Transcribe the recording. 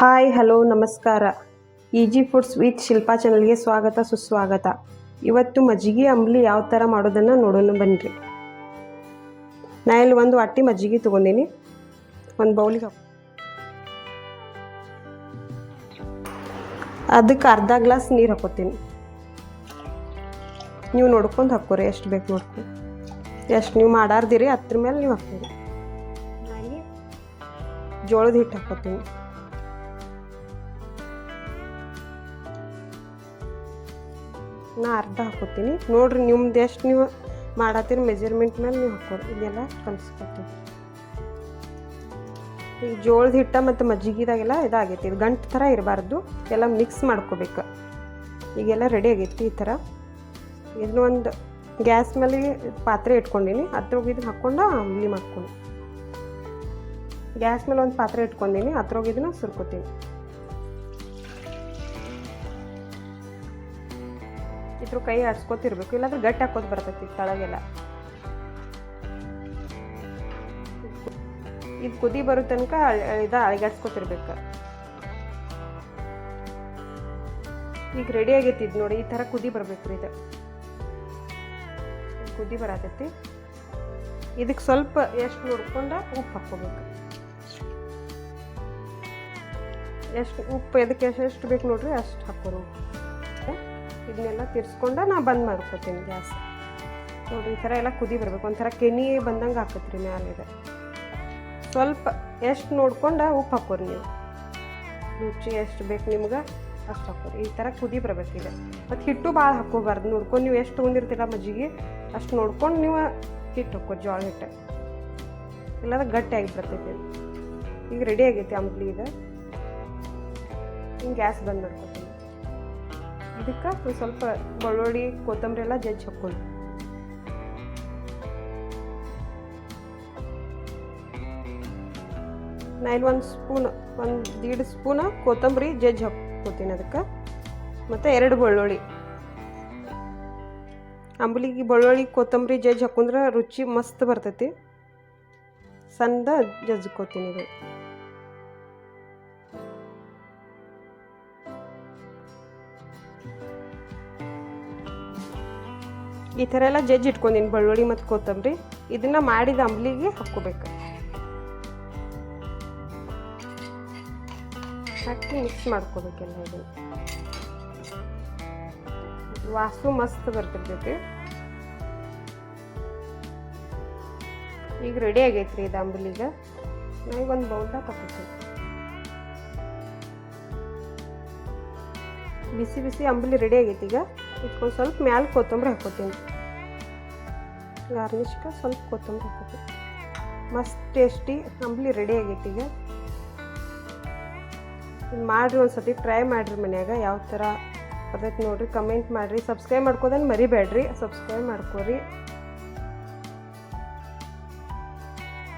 Hi hello ನಮಸ್ಕಾರ. Easy foods with Shilpa ಚಾನಲ್ಗೆ ಸ್ವಾಗತ ಸುಸ್ವಾಗತ. ಇವತ್ತು ಮಜ್ಜಿಗೆ ಅಂಬ್ಲಿ ಯಾವ ಥರ ಮಾಡೋದನ್ನು ನೋಡೋಣ ಬನ್ನಿರಿ. ನಾ ಇಲ್ಲಿ ಒಂದು ವಾಟಿ ಮಜ್ಜಿಗೆ ತೊಗೊಂಡಿನಿ. ಒಂದು ಬೌಲಿಗೆ ಅದಕ್ಕೆ ಅರ್ಧ ಗ್ಲಾಸ್ ನೀರು ಹಾಕೋತೀನಿ. ನೀವು ನೋಡ್ಕೊಂಡು ಹಾಕೋರಿ, ಎಷ್ಟು ಬೇಕು ನೋಡ್ಕೊಂಡು, ಎಷ್ಟು ನೀವು ಮಾಡಾರ್ದಿರಿ ಅದ್ರ ಮೇಲೆ ನೀವು ಹಾಕ್ತೀರಿ. ನಾನು ಜೋಳದ ಹಿಟ್ಟು ಹಾಕೋತೀನಿ. ನಾ ಅರ್ಧ ಹಾಕೋತೀನಿ. ನೋಡ್ರಿ ನಿಮ್ದು ಎಷ್ಟು ನೀವು ಮಾಡತ್ತೀರಿ ಮೆಜರ್ಮೆಂಟ್ ಮೇಲೆ ನೀವು ಹಾಕೋರಿ. ಇದೆಲ್ಲ ಕಲಿಸ್ಕೊತೀನಿ. ಈಗ ಜೋಳದ ಹಿಟ್ಟ ಮತ್ತು ಮಜ್ಜಿಗೆದಾಗೆಲ್ಲ ಇದಾಗೈತಿ. ಇದು ಗಂಟು ಥರ ಇರಬಾರ್ದು, ಎಲ್ಲ ಮಿಕ್ಸ್ ಮಾಡ್ಕೋಬೇಕು. ಈಗೆಲ್ಲ ರೆಡಿ ಆಗೈತಿ ಈ ಥರ. ಇದನ್ನ ಒಂದು ಗ್ಯಾಸ್ ಮೇಲೆ ಪಾತ್ರೆ ಇಟ್ಕೊಂಡೀನಿ. ಅದ್ರೊಳಗೆ ಇದನ್ನ ಹಾಕ್ಕೊಂಡು ಅಂಬ್ಲಿ ಮಾಡ್ಕೊಂಡು, ಗ್ಯಾಸ್ ಮೇಲೆ ಒಂದು ಪಾತ್ರೆ ಇಟ್ಕೊಂಡೀನಿ. ಅದ್ರೊಳಗೆ ಇದನ್ನ ಸುರ್ಕೋತೀನಿ. ಇದ್ರ ಕೈ ಆಡ್ಸ್ಕೊತಿರ್ಬೇಕು, ಇಲ್ಲಾಂದ್ರೆ ಗಟ್ಟಿ ಹಾಕೋದು ಬರ್ತೈತಿ ತಳಗೆಲ್ಲ. ಇದು ಕುದಿ ಬರೋ ತನಕ ಅಳಿಗಾಡ್ಸ್ಕೊತಿರ್ಬೇಕು. ಈಗ ರೆಡಿ ಆಗೈತಿ ಇದು ನೋಡಿ. ಈ ಥರ ಕುದಿ ಬರ್ಬೇಕ್ರಿ. ಇದು ಕುದಿ ಬರತೈತಿ. ಇದಕ್ಕೆ ಸ್ವಲ್ಪ ಎಷ್ಟು ನೋಡ್ಕೊಂಡ ಉಪ್ಪು ಹಾಕ್ಕೋಬೇಕು. ಎಷ್ಟು ಉಪ್ಪು ಇದಕ್ಕೆ ಎಷ್ಟು ಬೇಕು ನೋಡ್ರಿ ಅಷ್ಟು ಹಾಕೋರು. ಇದನ್ನೆಲ್ಲ ತಿರ್ಸ್ಕೊಂಡು ನಾ ಬಂದ್ ಮಾಡ್ಕೊತೀನಿ ಗ್ಯಾಸ್. ನೋಡಿ ಈ ಥರ ಎಲ್ಲ ಕುದಿ ಬರಬೇಕು. ಒಂಥರ ಕೆನಿ ಬಂದಂಗೆ ಹಾಕತ್ರಿ ಮ್ಯಾಲೆ. ಇದೆ ಸ್ವಲ್ಪ ಎಷ್ಟು ನೋಡ್ಕೊಂಡು ಉಪ್ಪು ಹಾಕೋರಿ. ನೀವು ರುಚಿ ಎಷ್ಟು ಬೇಕು ನಿಮ್ಗೆ ಅಷ್ಟು ಹಾಕೋರಿ. ಈ ಥರ ಕುದಿ ಬರಬೇಕಿದೆ. ಮತ್ತು ಹಿಟ್ಟು ಭಾಳ ಹಾಕೋಬಾರ್ದು. ನೋಡ್ಕೊಂಡು ನೀವು ಎಷ್ಟು ತೊಗೊಂಡಿರ್ತೀರ ಮಜ್ಜಿಗೆ ಅಷ್ಟು ನೋಡ್ಕೊಂಡು ನೀವು ಹಿಟ್ಟು ಹಾಕೋರಿ, ಜೋಳ ಹಿಟ್ಟು. ಇಲ್ಲಾಂದ್ರೆ ಗಟ್ಟಿ ಆಗಿಬಿಡ್ತೈತಿ. ಈಗ ರೆಡಿ ಆಗೈತಿ ಅಂಬ್ಲಿ. ಇದೆ ಹಿಂಗೆ ಗ್ಯಾಸ್ ಬಂದ್ ಮಾಡ್ಕೊತೀನಿ. ಇದಕ್ಕೆ ಸ್ವಲ್ಪ ಬೆಳ್ಳುಳ್ಳಿ ಕೊತ್ತಂಬರಿ ಎಲ್ಲ ಜಜ್ಜಿ ಹಾಕ್ಕೊಳ್ಳಿ. ನಾ ಇಲ್ಲಿ ಒಂದು 1.5 ಸ್ಪೂನ್ ಕೊತ್ತಂಬರಿ ಜಜ್ಜಿ ಹಾಕ್ಕೋತೀನಿ ಅದಕ್ಕೆ. ಮತ್ತು 2 ಬೆಳ್ಳುಳ್ಳಿ. ಅಂಬ್ಲಿಗೆ ಬೆಳ್ಳುಳ್ಳಿ ಕೊತ್ತಂಬರಿ ಜಜ್ಜಿ ಹಾಕೊಂಡ್ರೆ ರುಚಿ ಮಸ್ತ್ ಬರ್ತೈತಿ. ಸಣ್ಣ ಜಜ್ಕೋತೀನಿ. ಇದು ಈ ಥರ ಎಲ್ಲ ಜಜ್ಜಿ ಇಟ್ಕೊಂಡೀನಿ ಬೆಳ್ಳುಳ್ಳಿ ಮತ್ತು ಕೊತ್ತಂಬರಿ. ಇದನ್ನು ಮಾಡಿದ ಅಂಬ್ಲಿಗೆ ಹಾಕ್ಕೋಬೇಕು. ಹಾಕಿ ಮಿಕ್ಸ್ ಮಾಡ್ಕೋಬೇಕೆಲ್ಲ. ಇದನ್ನು ವಾಸು ಮಸ್ತ್ ಬರ್ತಿರ್ತೈತಿ. ಈಗ ರೆಡಿ ಆಗೈತ್ರಿ ಇದು ಅಂಬ್ಲಿಗೆ. ನನಗೆ ಒಂದು ಬೌಲ್ದಾಗ ಹಾಕೋತೀನಿ. ಬಿಸಿ ಬಿಸಿ ಅಂಬ್ಲಿ ರೆಡಿ ಆಗೈತಿ. ಈಗ ಇಟ್ಕೊಂಡು ಸ್ವಲ್ಪ ಮ್ಯಾಲೆ ಕೊತ್ತಂಬರಿ ಹಾಕೋತೀನಿ. ಗಾರ್ನಿಷ್ಗೆ ಸ್ವಲ್ಪ ಕೊತ್ತಂಬರಿ ಹಾಕೋತೀನಿ. ಮಸ್ತ್ ಟೇಸ್ಟಿ ಅಂಬ್ಲಿ ರೆಡಿ ಆಗೈತಿ. ಈಗ ಮಾಡಿರಿ, ಒಂದು ಸತಿ ಟ್ರೈ ಮಾಡಿರಿ ಮನ್ಯಾಗ. ಯಾವ ಥರ ಬರ್ತೈತಿ ನೋಡಿರಿ, ಕಮೆಂಟ್ ಮಾಡಿರಿ. ಸಬ್ಸ್ಕ್ರೈಬ್ ಮಾಡ್ಕೋದನ್ನು ಮರಿಬೇಡ್ರಿ. ಸಬ್ಸ್ಕ್ರೈಬ್ ಮಾಡ್ಕೊರಿ.